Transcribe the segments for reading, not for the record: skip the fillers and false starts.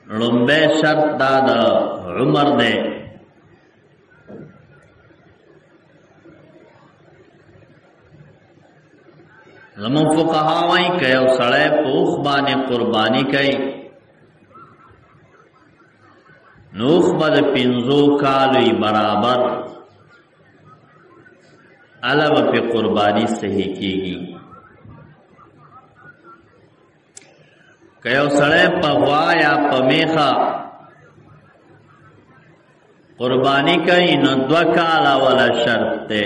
لومبے شرط دا دا عمر دے زمون فقہا وائیں کہ یو سڑے پوخ بانے قربانی کئی نوخ بد پنزو کالوی برابر علم پہ قربانی صحیح کی گی کہ یو سڑے پغوا یا پمیخا قربانی کئی نو دو کالا والا شرط تے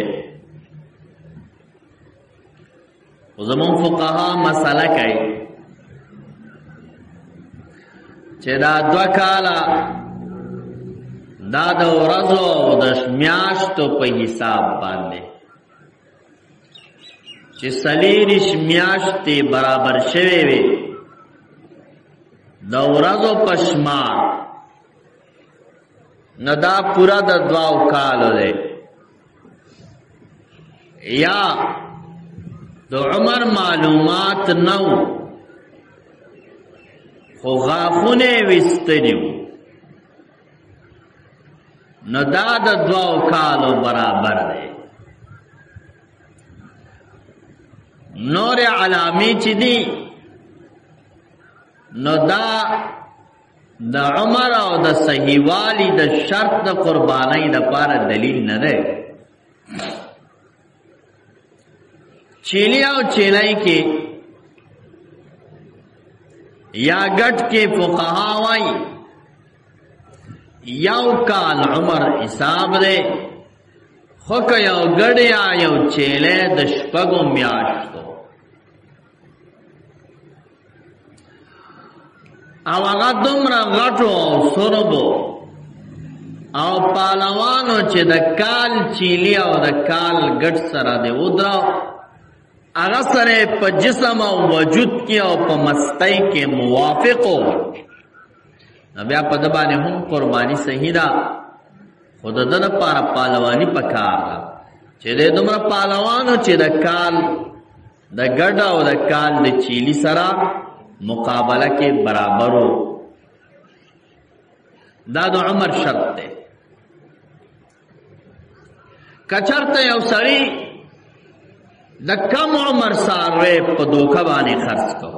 زمون فقہا مسئلہ کئی چه دا دو کالا دا دا ورزو او دا میاشتو پا حساب باندے چه سلیرش میاشتی برابر شوی وی دا ورزو پا شمار نو دا پورا دا دواو کالو دے یا دو عمر معلومات نو خو غاخونه وستنیو نو دا دا دواو کالو برابر دے نور علامی چی دی نو دا عمر او دا صحیوالی دا شرط دا قربانی دا پارا دلیل ندے چیلیا و چیلائی کے یا گٹ کے فقہاوائی یو کال عمر حساب دے خوک یو گڑیا یو چیلے دشپگو میاشتو او اغا دمرا غٹو او سربو او پالوانو چه دا کال چیلی او دا کال گٹ سرا دے ادراو اغا سرے پا جسم او وجود کی او پا مستی کے موافقو بیا پا دبانے ہم قربانی صحیح دا خود دا پارا پالوانی پکار دا چه دے دمرا پالوانو چه دا کال دا گڑ او دا کال دا چیلی سرا مقابلہ کے برابر ہو دا دو عمر شرط دے کچرت یو سری دا کم عمر ساروے پا دوکہ بانے خرچ کو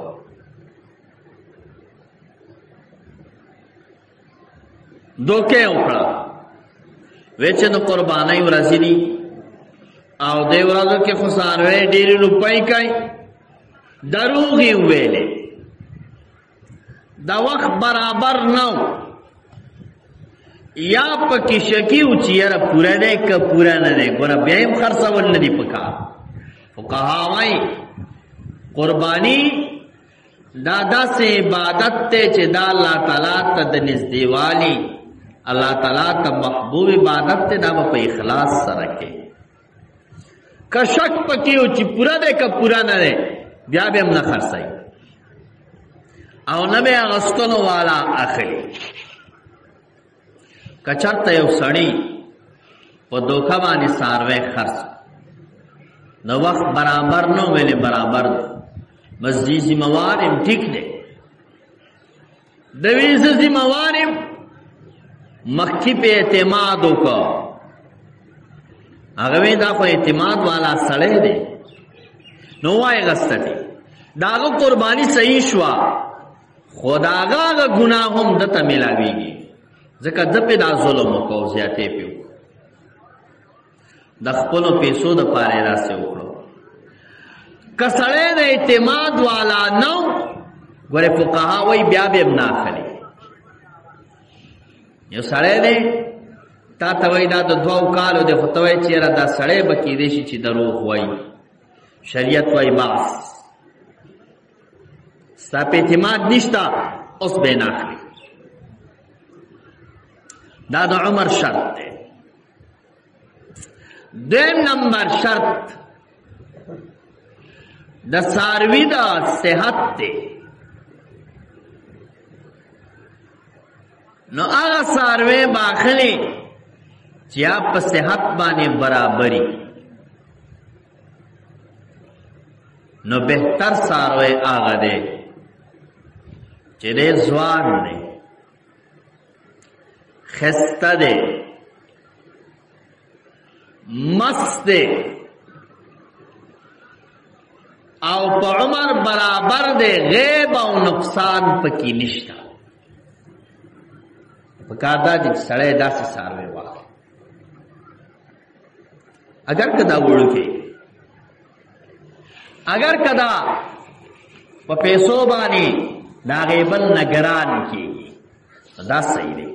دوکے اکڑا ویچے دو قربانی ورزی دی او دے ورزو کے خساروے ڈیری روپائی کئی دروغی ہوئے لے دا وقت برابر نو یا پکی شکیو چی یرا پورا دے که پورا ندے گورا بیایم خرصا ول ندی پکا فقہاوائی قربانی دادا سے عبادت تے چی دا اللہ تعالیٰ تا دنس دیوالی اللہ تعالیٰ تا محبوب عبادت تے دا با پا اخلاص سرکے که شک پکیو چی پورا دے که پورا ندے بیا بیم نخرصائی او نبی اغسطنو والا اخلی کچرت یو سڑی پا دوکہ بانی ساروے خرص نو وقت برابر نو ویلے برابر دو مسجی زموارم ٹھیک دے دویز زموارم مخی پہ اعتمادو کا اگوی دا خو اعتماد والا سڑے دے نو آئے غسطی داغو قربانی صحیح شوا خداغا آگا گناہم دتا ملاوی گی ذکر دپی دا ظلم کو زیادے پیو دخپلو پیسو دا پارے را سے اکڑو کسڑے دا اعتماد والا نو گورے فقہا وی بیا بیم ناخلی یو سڑے دے تا توی دا دو کالو دے خطوی چیرہ دا سڑے بکی دیشی چی دروغ وی شریعت وی باس ستا پہ اعتماد نشتا اس بے ناخلی دا دا عمر شرط دے دیم نمبر شرط دا ساروی دا صحت دے نو آغا ساروی باخلی چی آپ پا صحت بانے برابری نو بہتر ساروی آغا دے چی دے زوان دے خسته دی مست دی او په عمر برابر دی غیب او نقصان پکې نشته پکار دا چې سړی داسې څاروی واخلي اگر کدا وړوکی اگر کدا په پیسو باندې دا غیبل نگران کیږي دا صحیح دی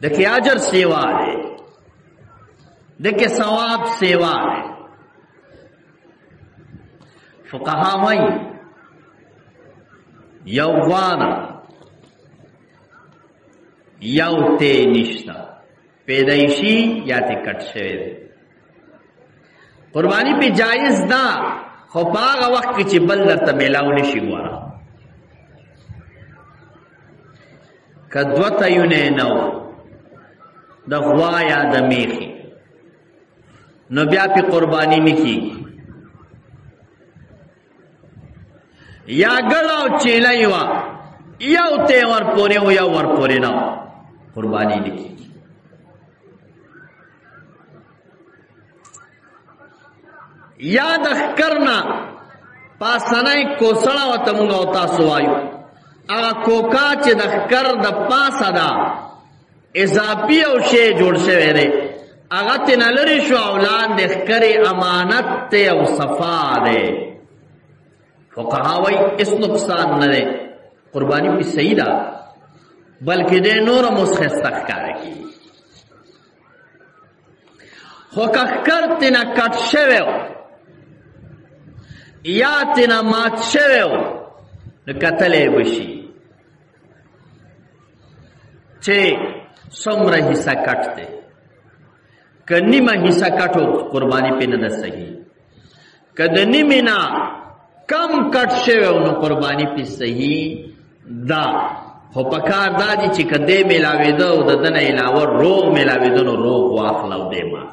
دکې اجر سیوا دی دکې ثواب سیوا دی فقها وایي یو غوانا یو تی نشتا پیدایشی یا تی کٹ شوی دی قربانی پی جائز دا خو پاغا وقت کی چی بل در تا میلاو نشی گوارا که دوتا یونه نو دا غوا یا دا میخی نو بیا پی قربانی نکی یا گڑاو چیلائی وا یو تی ور پوری و یو ور پوری نو قربانی نکی یا د ښکرنا پاسنای کوسړه وته مونږ او تاسو وایو هغه کوکا چې د ښکر د پاسه ده اضافي او شی جوړ شوی دی هغه ترې نه لرې شو او لاندې ښکرې امانت دی او صفا دی فقها وایي هېڅ نقصان نه دی قرباني پې صحیح ده بلکې دی نوره هم اوس ښایسته ښکاره کېږي خو که ښکر ترې نه کټ شوی یا تینا مات شویو نو کتلی بشی چه سمره حصہ کٹ دے که نیمه حصہ کٹو قربانی پی نده صحیح که ده نیمه نا کم کٹ شویو نو قربانی پی صحیح دا خو پکار دا دی چی که ده ملاوی ده و ده دن علاوه روغ ملاوی ده نو روغ واخلو ده ما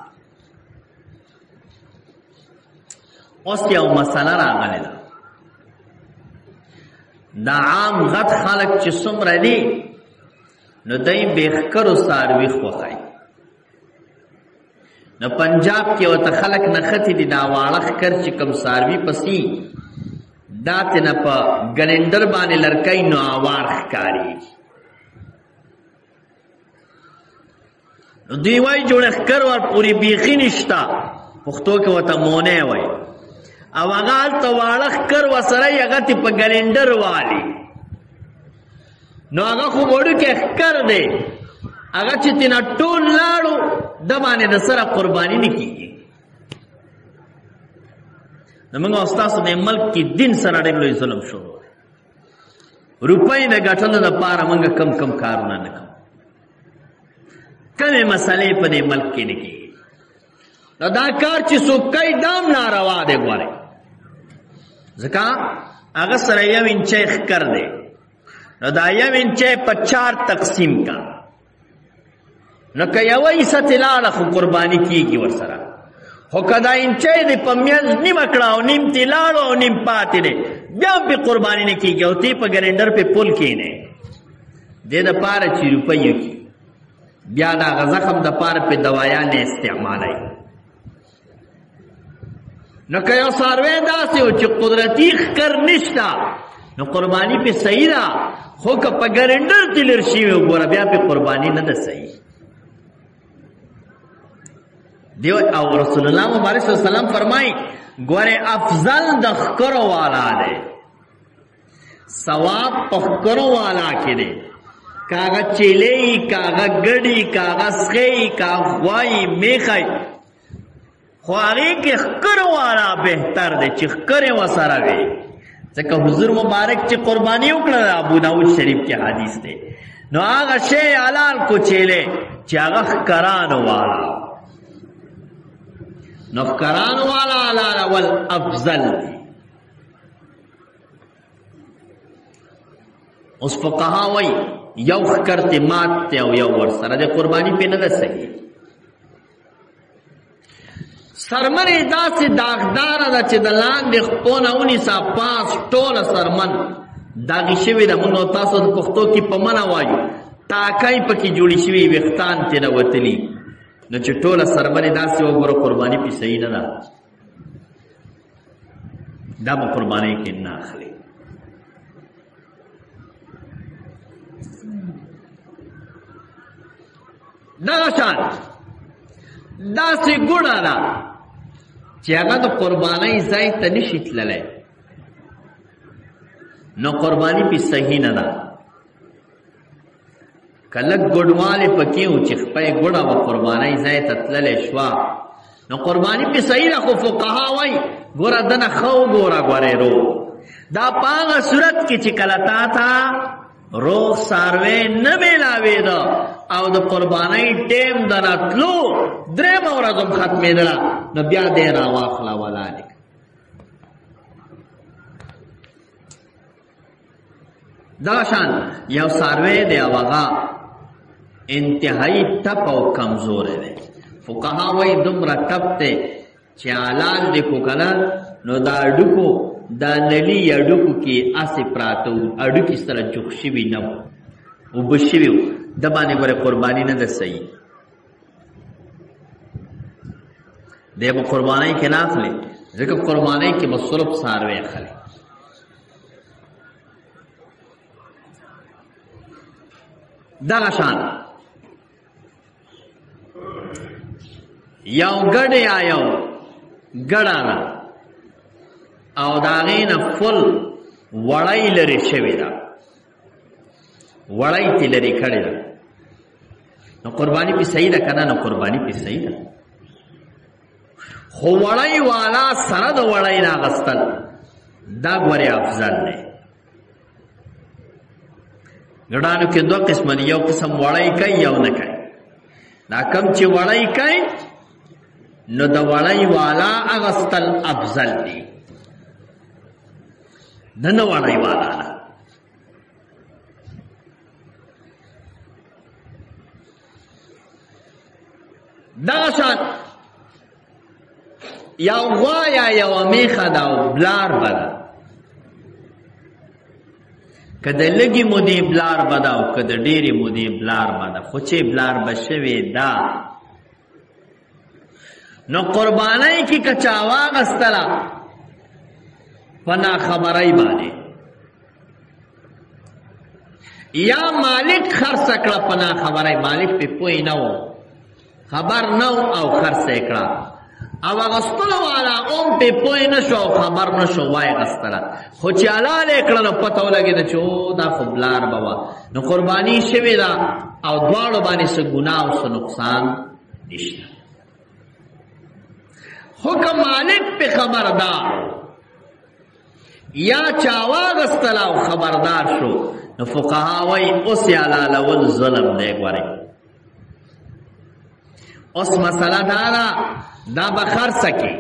اوس یو مسله راغلی ده دا عام غټ خلک چې څومره دي نو دوی بېښکرو څاروي خوښوي نو پنجاب کې ورته خلک نښتي دي دا واړه ښکر چې کوم څاروي پسې دا تېنه په ګلنډر باندې لرکۍ نو اوار ښکارېږي نو دوی وایي جوړه ښکر ورپورې بیخي نشته پښتو کې ورته مونی وایي او هغه هلته واړه ښکر ورسره یې هغه تې په ګلنډر والي نو هغه خو وړوکی ښکر دی هغه چې تېنه ټول لاړو ده باندې د سره قرباني نه کېږي نو موږ او ستاسو د ملک کې دین سره ډېر لوی ظلم شروع دی روپۍ د ګټلو دپاره موږ کم کم کارونه نه کوو کمې مسلې په دې ملک کې نه کېږي نو دا کار چې څوک کوي دا هم ناروا دی ګورئ ځکه هغه سره یو انچی ښکر دی نو دا یو انچی په 4 تقسیم کا نو که یوه حصه ترې لاړه خو قرباني کېږي ورسره خو که دا انچی دی په منځ نیمه کړه او نیم ترې لاړو او نیم پاتې دی بیا هم پرې قرباني نه کېږي او تی په ګلنډر پې پل کښېنی دې دپاره چې روپیو کې بیا د هغه زخم دپاره پې دوایانې استعمالوي نو که یو څاروی داسې و چې قدرتي ښکر نشته نو قرباني پې صحیح ده خو که په ګلنډر کې لر شوي وګوره بیا پې قرباني نه ده صحیح دیو او رسول الله مبارک صلی الله علیه وسلم فرمایي ګورې افضل د ښکرو والا دی ثواب په ښکرو والا کې دی که هغه چیلې یي که هغه ګډي که هغه سخی یي که هغه غوا یي میخه یي خو هغې کې ښکر والا بهتر دی چې ښکرې ورسره وي ځکه حضور مبارک چې قرباني وکړه ابو داود شریف کې حدیث دی نو هغه شی حلال کو چیلې چې هغه ښکرانو والا نو ښکرانو والا حلال اول افضل دی اوس فقها وایي یو ښکر ته مات دی او یو ورسره دی قرباني پې نه ده صحیح سرمنې داسې داغداره ده چې د لاندې خپو نه ونیسه پاس ټوله سرمن داغي شوې ده موږ تاسو د پښتو کې په منه وایو ټاکای پکې جوړی شوی وختان تینا وتلی نو چې ټوله سربري داسې وګوره قرباني پې صحیح نه ده دا به قربانۍ کې نه اخلي دغه شان داسې ګوړه ده چې هغه د قربانۍ ځای ته نشي تللی نو قرباني پې صحیح نه ده که لږ ګوډوالی پکې و چې خپله ګوډه به قربانۍ ځای ته تللی شوه نو قرباني پې صحیح ده خو فقها وایي ګوره دنه ښه وګوره ګورې روغ دا په هغه صورت کې چې کله تا ته روغ څاروی نه میلاوېده او د قربانۍ ټیم د راتلو درېیمه ورځ هم ختمېدله نو بیا دی راواخله ولالیک دغه شان یو څاروی دی او هغه انتهایی ټپ او کمزوری دی فقها وایي دومره ټپ دی چې حلال دی خو که نه نو دا هډوکو دا نلي هډوکو کې هسې پراته وو هډوکي سره جوخ شوي نه وو اوبه شوي وو د باندې ګورې قرباني نه ده صحیح دی به قربانۍ کې نه اخلي ځکه قربانۍ کې به صرف څاروی اخلي دغه شان یو ګډ یا یو ګډه ده او د هغې نه فل وړی لرې شوې ده وړی تې لرې کړې ده نو قرباني پې صحیح ده که نه نو قرباني پې صحیح ده خو وړی والا سره د وړی نه اخیستل دا ګورې افضل دی ګډانو کې دوه قسمه دي یو قسم وړی کوي یو نه کوي دا کم چې وړی کوي نو د وړی والا اخیستل افضل دی نه نه وړی والا نه دغه شان یو غوا یا یوه میخه ده او بلار به ده که د لږې مودې بلار به ده او که د ډېرې مودې بلار به ده خو چې بلار به شوې ده نو قربانۍ کې که چا واخیستله په ناخبرۍ باندې یا مالک خرڅه کړه په ناخبرۍ مالک پې پوه نه و خبر نه و او خرڅه یې کړه او اخیستلو والا هم پې پوه نه شو او خبر نه شو واخیستله خو چې حلال یې کړه نو پته ولګېده چې او دا خو بلار به وه نو قرباني شوې ده او دواړو باندې څه ګناه او څه نقصان نشته خو که مالک پې خبردار یا چا واخیستله او خبردار شو نو فقها وایي اوس یې حلالول ظلم دی ګورئ اوس مسله دا ده دا به خرڅه کې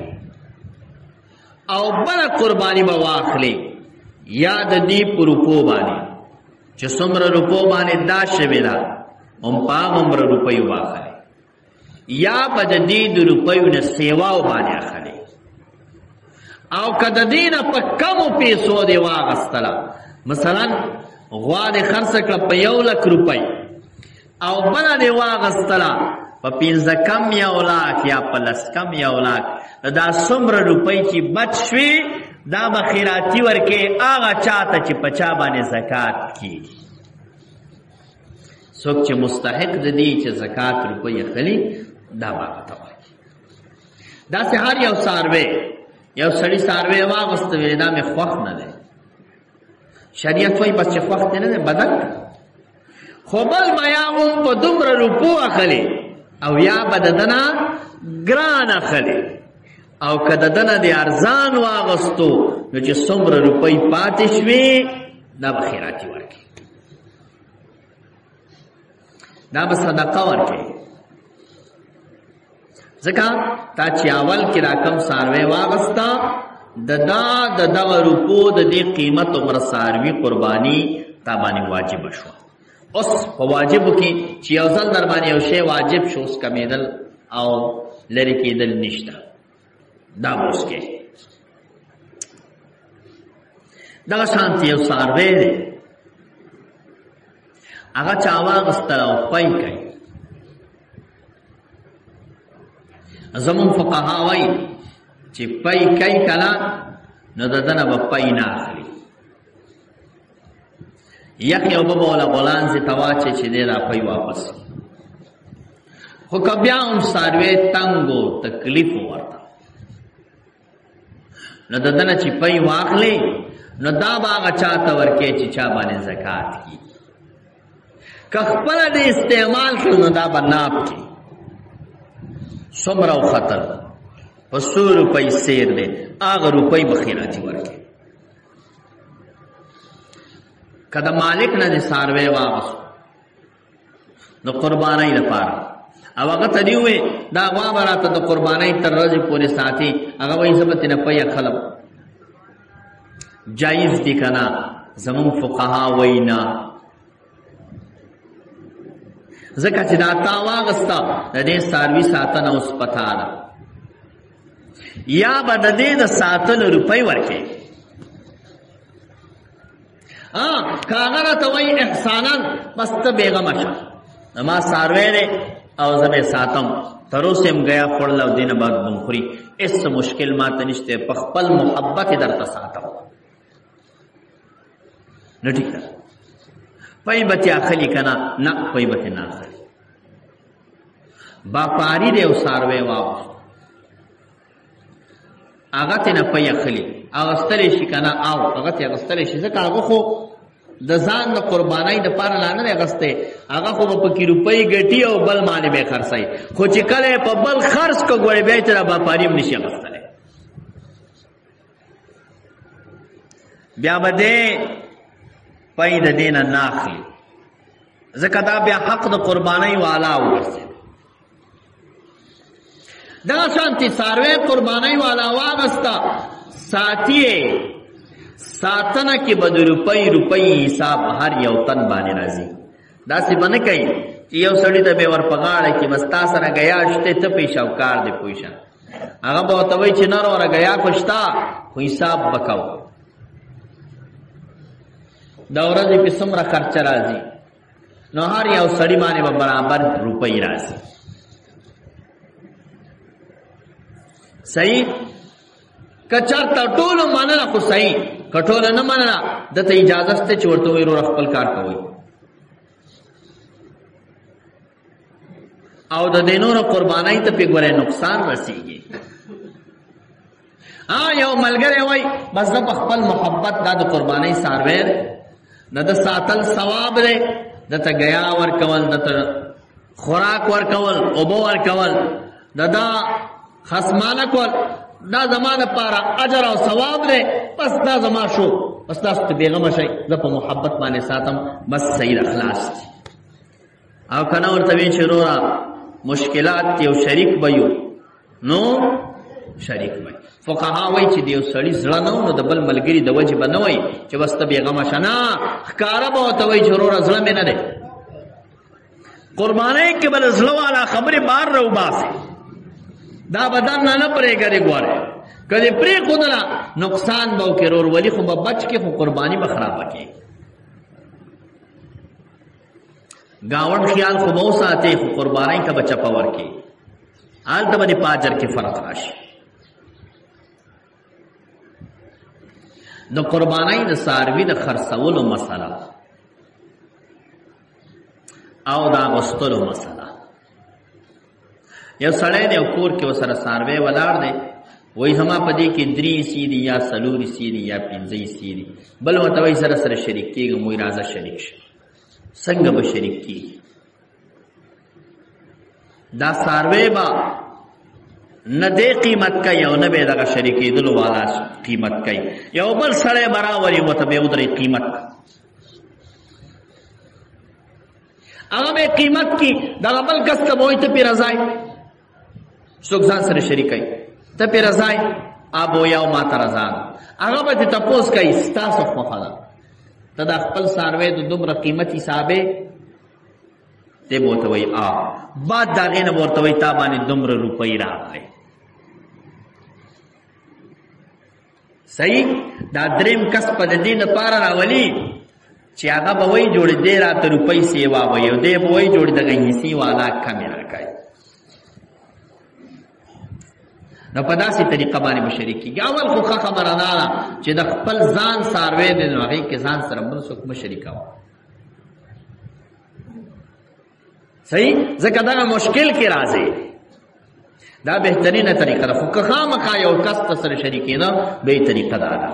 او بله قرباني به واخلي یا د دې په روپو باندې چې څومره روپو باندې دا شوې ده هم په هغومره روپیو واخلي یا به د دې د روپیو نه سیواو باندې اخلي او که د دې نه په کمو پیسو دې واخیستله مثلا غوا دې خرڅه کړه په 1,00,000 روپۍ او بله دې واخیستله په 15 کم 1,00,000 یا په 10 کم 1,00,000 دا څومره روپۍ چې بچ شوي دا به خیراتي ورکې هغه چاته چې په چا باندې زکات کېږي څوک چې مستحق د دې چې زکات روپۍ اخلي دا به هغه ته ورکړي داسې هر یو څاروی یو سړي څاروی واخیسته ویلې دا مې خوښ نه دی شریعت وایي بس چې خوښ دی نه دی بدل کړه خو بل به یا هم په دومره روپو اخلي او یا به د دنه ګران اخلي او که د دنه د ارزان واغستو نو چې څومره روپۍ پاتې شوې دا به خیراتي ورکړي دا به صدقه ورکړي ځکه تا چې اول کې را کم څاروی واغسته د دغه روپو د دې قیمت عمره څاروي قرباني تا باندې واجبه شوه اوس په واجبو کې چې یو ځل در باندې یو شی واجب شو اوس کمیدل او لرې کېدل نشته دا به اوس کې دغه شانتې یو څاروی دی هغه چا واغستل او پی کوي. زمون فقها وایي چې پی کوي کله نو د دنه به پی نه اخلي، یخې اوبه به وله غولانځې ته واچوي چې دی دا پی واپس. خو که بیا هم څاروی تنګ و تکلیف ورته نو د دنه چې پی واخلي نو دا به هغه چا ته ورکوي چې چا باندې زکات کي. که خپله د استعمال کړو نو دا به ناب کړي څومره وختل په 100 روپۍ سیر دی، هغه روپۍ به خیراتي ورکړي. که د مالک نه د څاروی واغستو د قربانۍ لپاره او هغه ته دې ووایي دا غوا به راته د قربانۍ تر ورځې پورې ساتي، هغه وایي زه به ترېنه پی اخلم، جایز دي که نه؟ زمونږ فقها وایي نه، ځکه چې دا تا واغسته د دې څاروي ساتنه اوس پتا ده، یا به د دې د ساتلو روپۍ ورکوي. که هغه راته وایي احسانا بس ته بېغمه شه زما څاروی دی او زه به یې ساتم، تر اوسه یم ګیا خوړل او دې نه بعد بم خوري، هېڅ مشکل ماته نشته، په خپل محبت یې درته ساتم. نو ټیک ده، پی به تې اخلي که نه؟ نه، پی به تې نه اخلي. باپاري دی او څاروی واغوستو هغه ترېنه پی اخلي، اغوستلی شي که نه؟ او هغه ترې اغوستلی شي، ځکه هغه خو د ځان د قربانۍ دپاره لا نه دی اغوستی، هغه خو به پکې روپۍ ګټي او بل باندې به یې خرڅوي، خو چې کله یې په بل خرڅ کړه ګورې بیا یې ترې باپاري هم نشي اغوستلی، بیا به دی پی د دې نه نه اخلي، ځکه دا بیا حق د قربانۍ والا وګرځېد. دغه شانتې څاروی قربانۍ والا واغسته ساتي یې، ساتنه کې به د روپۍ حساب هر یو تن باندې راځي. داسې به نه کوي چې یو سړي ته به یې ور په غاړه کې بس تا سره ګیا شته ته پې شاوکار دی پوه شه، هغه به ورته وایي چې نه وروره ګیا خو شته خو حساب به کوو، د ورځې پې څومره خرچه راځي نو هر یو سړي باندې به برابر روپۍ راځي. صحیح؟ که چېرته ټولو منله خو صحیح، که ټوله نه منله دته اجازه شته چې ورته وایي وروره خپل کار کوئ. او د دې نورو قربانۍ ته پې ګورئ نقصان رسېږي. یو ملګری وایي بس زه په خپل محبت دا د قربانۍ څاروی دی، د ده ساتل ثواب دی، دته ګیا ورکول، دته خوراک ورکول، اوبه ورکول، د ده خصمانه کول، دا زما دپاره اجر او ثواب دی، بس دا زما شو، بس تاسو ته بېغمه شئ، زه په محبت باندې ساتم، بس صحیح ده خلاص دي. او که نه ورته وایي چې وروره مشکلات دي او شریک به یو نو شریک به یو. فقها وایي چې د یو سړي زړه نه و نو د بل ملګري د وجې به نه وایي چې بس ته بېغمه شه، نه ښکاره به ورته وایي چې وروره زړه مې نه دی. قربانۍ کې به د زړه والا خبرې بار راوباسي، دا بدن نه پرېږدي ګورئ، که دې پرېښودله نقصان به وکړي، ورورولي خو به بچ کړي خو قرباني به خرابه کړي. ګاونډ خیال خو به وساتئ خو قربانۍ ته به چپه ورکړي، هلته به دې په اجر کې فرق راشي. د قربانۍ د څاروي د خرڅولو مسله او د اغوستلو مسله. یو سړی دی او کور کې ورسره څاروی ولاړ دی، وایي زما په دې کې 3 حصې دي یا 4 حصې دي یا 5 حصې دي، بل ورته وایي سره شریک کېږم، وایي راځه شریک شه. څنګه به شریک کېږي؟ دا څاروی به نه دی قیمت کوي او نه به یې دغه شریکېدلو والا قیمت کوي، یو بل سړی به راولي ورته به یې ودرېد قیمت، هغه به یې قیمت کي، دغه بل کس ته به وایي ته پې رضا یې، څوک ځان سره شریکوي، ته پې رضا یې؟ ابو یو ما ته رضا ده، هغه به دې تپوس کوي ستاسو خوښه ده، ته دا خپل څاروی د دومره قیمت حسابې دی به ورته وایي بعد د هغې نه به ورته وایي تا باندې دومره روپۍ راغلی. صحیح؟ دا دریم کس په د دې دپاره راولي چې هغه به وایي جوړې دی راته روپۍ سیوا وایي او دی به وایي جوړې دغه حصې والا کمې راکوي. نو په داسې طریقه باندې به شریک کېږي. اول خو ښه خبره دا ده چې د خپل ځان څاروی دی نو هغې کې ځان سره بل څوک مه شریکوه. صحیح؟ ځکه دغه مشکل کې راځي. دا بهترینه طریقه ده. خو که خامخا یو کس ته سره شریکېده بهی طریقه دا ده.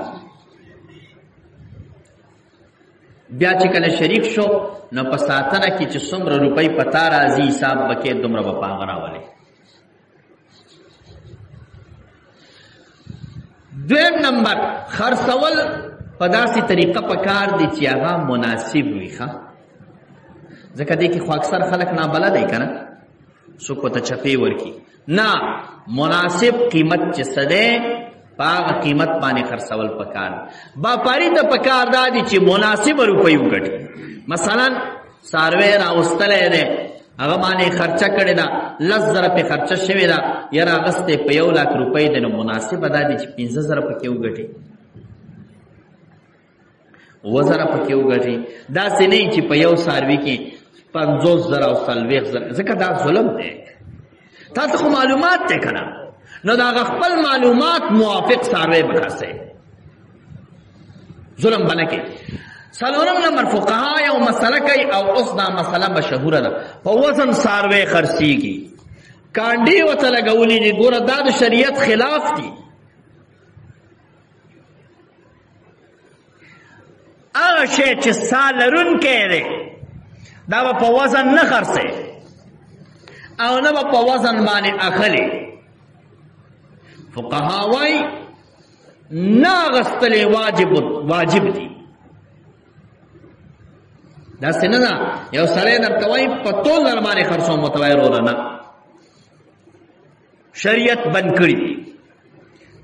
بیا چې کله شریک شو نو په ساتنه کې چې څومره روپۍ په تا راځي حساب به کې دومره به په هغه راولې. دویم نمبر خرڅول په داسې طریقه په کار دی چې هغه مناسب وي. ښه ځکه دې کې خو اکثر خلک نابلده دی که نه، څوک ورته چپې ورکړي. نه، مناسب قیمت چې څه دی په هغه قیمت باندې خرڅول پکار. باپاري ته پکار دا دي چې مناسبه روپۍ وګټي. مثلا څاروی راوستلی دی هغه باندې خرچه کړې ده 10,000 پې خرچه شوې ده، یاره اغستې په 1,00,000 روپۍ دی، نو مناسبه دا دي چې 15,000 پکې وګټي، 7,000 پکې وګټي. داسې نه چې په یو څاروي کې 50,000 او 40,000، ځکه دا ظلم دی. تا ته خو معلومات دی که نه، نو د هغه خپل معلومات موافق څاروی به خرڅوي، ظلم به نه کوي. څلورم نمبر فقها یو مسله کوي او اوس دا مسله مشهوره ده، په وزن څاروی خرڅېږي. کانډې ورته لګولي دي، ګوره دا د شریعت خلاف دي. هغه شی چې سا لرونکی دی دا به په وزن نه خرڅوي او نه به په وزن باندې اخلي. فقها وایي نه اغستلی واجب دي. داسې نه ده یو سړی درته وایي په تول در باندې خرڅوم ورته وایي وروره نه، شریعت بند کړي دي.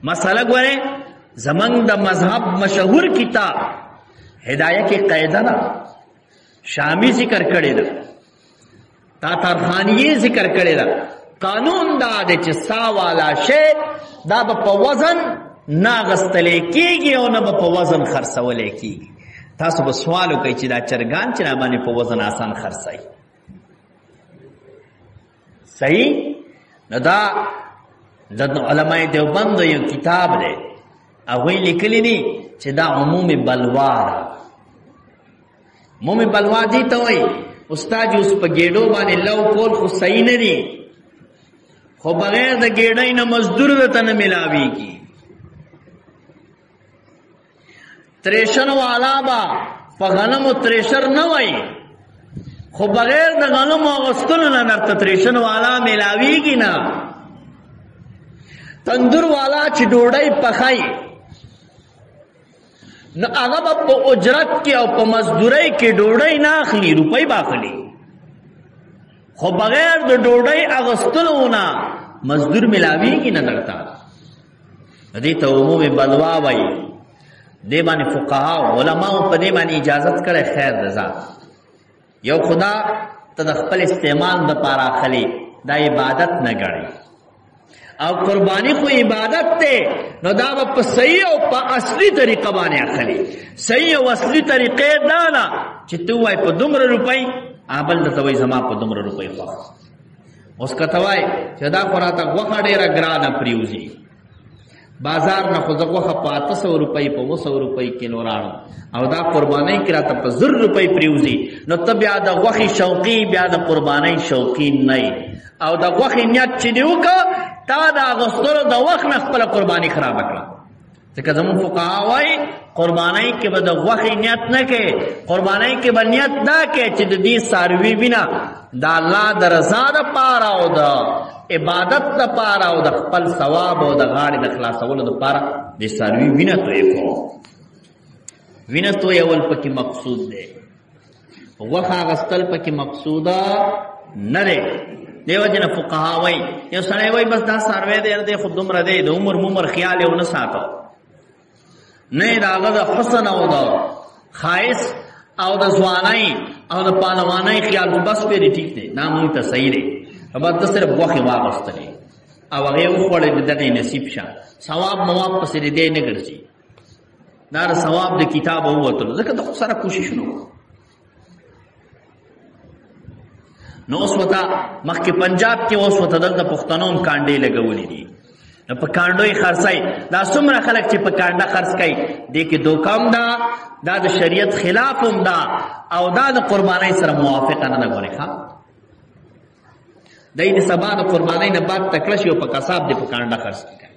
مسله ګورئ زمونږ د مذهب مشهور کتاب هدایه کې قاعده ده، شامی ذکر کړې ده، تاتارخانیې ذکر کړې ده. قانون دا دی چې سا والا شی دا به په وزن نه اغستلی کېږي او نه به په وزن خرڅولی کېږي. تاسو به سوال وکئ چې دا چرګان چې را باندې په وزن آسان خرڅوي. صحیح؟ نو دا د علماء دیوبند یو کتاب دی، هغوی لیکلی دي چې دا عموم بلوا ده. عموم بلوا دي ته وایي استاد اوس په ګېډو باندې لو کول خو صحیح نه دي، خو بغیر د ګېډۍ نه مزدور درته نه میلاویږي. تریشر والا با په غنمو تریشر نه وایي، خو بغیر د غنمو اغوستلو نه درته تریشر والا میلاویږي نه. تندور والا چې ډوډۍ پخوي نو هغه به په اجرت کې او په مزدورۍ کې ډوډۍ نه اخلي، روپۍ به اخلي، خو بغیر د ډوډۍ اغوستلو نه مزدور میلاویږي نه درته. دې ته عموم بلوا وایي. دې باندې فقها علماو په دې باندې اجازت کړی، خیر د ذات. یو خدا ته د خپل استعمال دپاره اخلي، دا عبادت نه ګڼي. او قربانی خو عبادت دی، نو دا به په صحیح او په اصلي طریقه باندې اخلي. صحیح او اصلي طریقې دا ده چې ته وایي په دومره روپۍ، بل درته وایي زما په دومره روپۍ خوښ. اوس که ته وایي چې دا خو راته غوښه ډېره ګرانه پرېوځي، بازار نه خو زه غوښه په 800 روپۍ په 200 روپۍ کیلو راړم او دا قربانۍ کې راته په 1000 روپۍ پرېوځي، نو ته بیا د غوښې شوقي، بیا د قربانۍ شوقي نه یې. او د غوښې نیت چې دې وکړه، تا د اغوستلو د وخت نه خپله قرباني خرابه کړه. ځکه زموږ فقها وایي قربانۍ کې به د غوښې نیت نه کوې، قربانۍ کې به نیت دا کوې چې د دې څاروي وینه د الله د رضا دپاره او د عبادت دپاره او د خپل ثواب او د غاړې د خلاصولو دپاره د څاروي وینه توی کړو. وینه تویول پکې مقصود دی، غوښه اغوستل پکې مقصوده نه دی. دیو جن فقها وایي یو سړی وایي بس دا څاروی دی دی خو دومره دی، د عمر خیال یې ونه ساتو، نه یې د هغه د حسن او د ښایست او د ځوانۍ او د پهلوانۍ خیال خو بس پرې ټیک دی، دا مونږ ته صحیح دی. بس ده صرف غوښې واغوستلې او هغې وخوړې د دغې نصیب شه، ثواب مواب پسې د دې نه ګرځي. دا ثواب د کتاب ووتلو ځکه د خو سره کوشش نه وکړو. نو اوس ورته مخکې پنجاب کې اوس ورته دلته پښتنو هم کانډې لګولې دي، نو په کانډو یې خرڅوي. دا څومره خلک چې په کانډه خرڅ کوي دې کې دوکه هم ده، دا د شریعت خلاف هم ده او دا د قربانۍ سره موافقه نه ده. ګورې ښه دی د سبا د قربانۍ نه بعد تکړه شي او په قصاب دې په کانډه خرڅ کوي،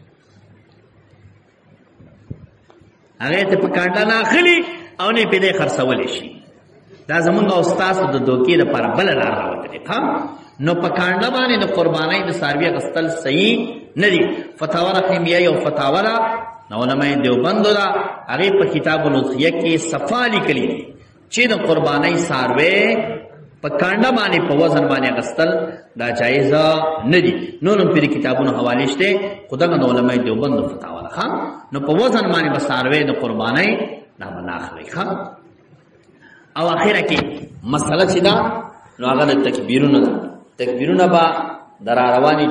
هغې ته په کانډه نه اخلي او نه پې دی خرڅولی شي. دا زمونږ او ستاسو د دوکې دپاره بله لار راوتلې. نو په کانډه باندې د قربانۍ د څاروي اخیستل صحیح نه دي. فتاوا رحیمیه یو فتاوا ده د علمای دیوبندو ده، هغې په کتاب الوضحیه کې صفا لیکلي دي چې د قربانۍ څاروی په کانډه باندې په وزن باندې اخیستل دا جایزه نه دي. نور هم پرې کتابونو حوالې شته، خو دغه د علمای دیوبندو فتاوا ده. نو په وزن باندې به څاروی د قربانۍ دا به نه اخلئ. او اخره کې مسله چې ده نو هغه د تکبیرونه ده. تکبیرونه به د راروانې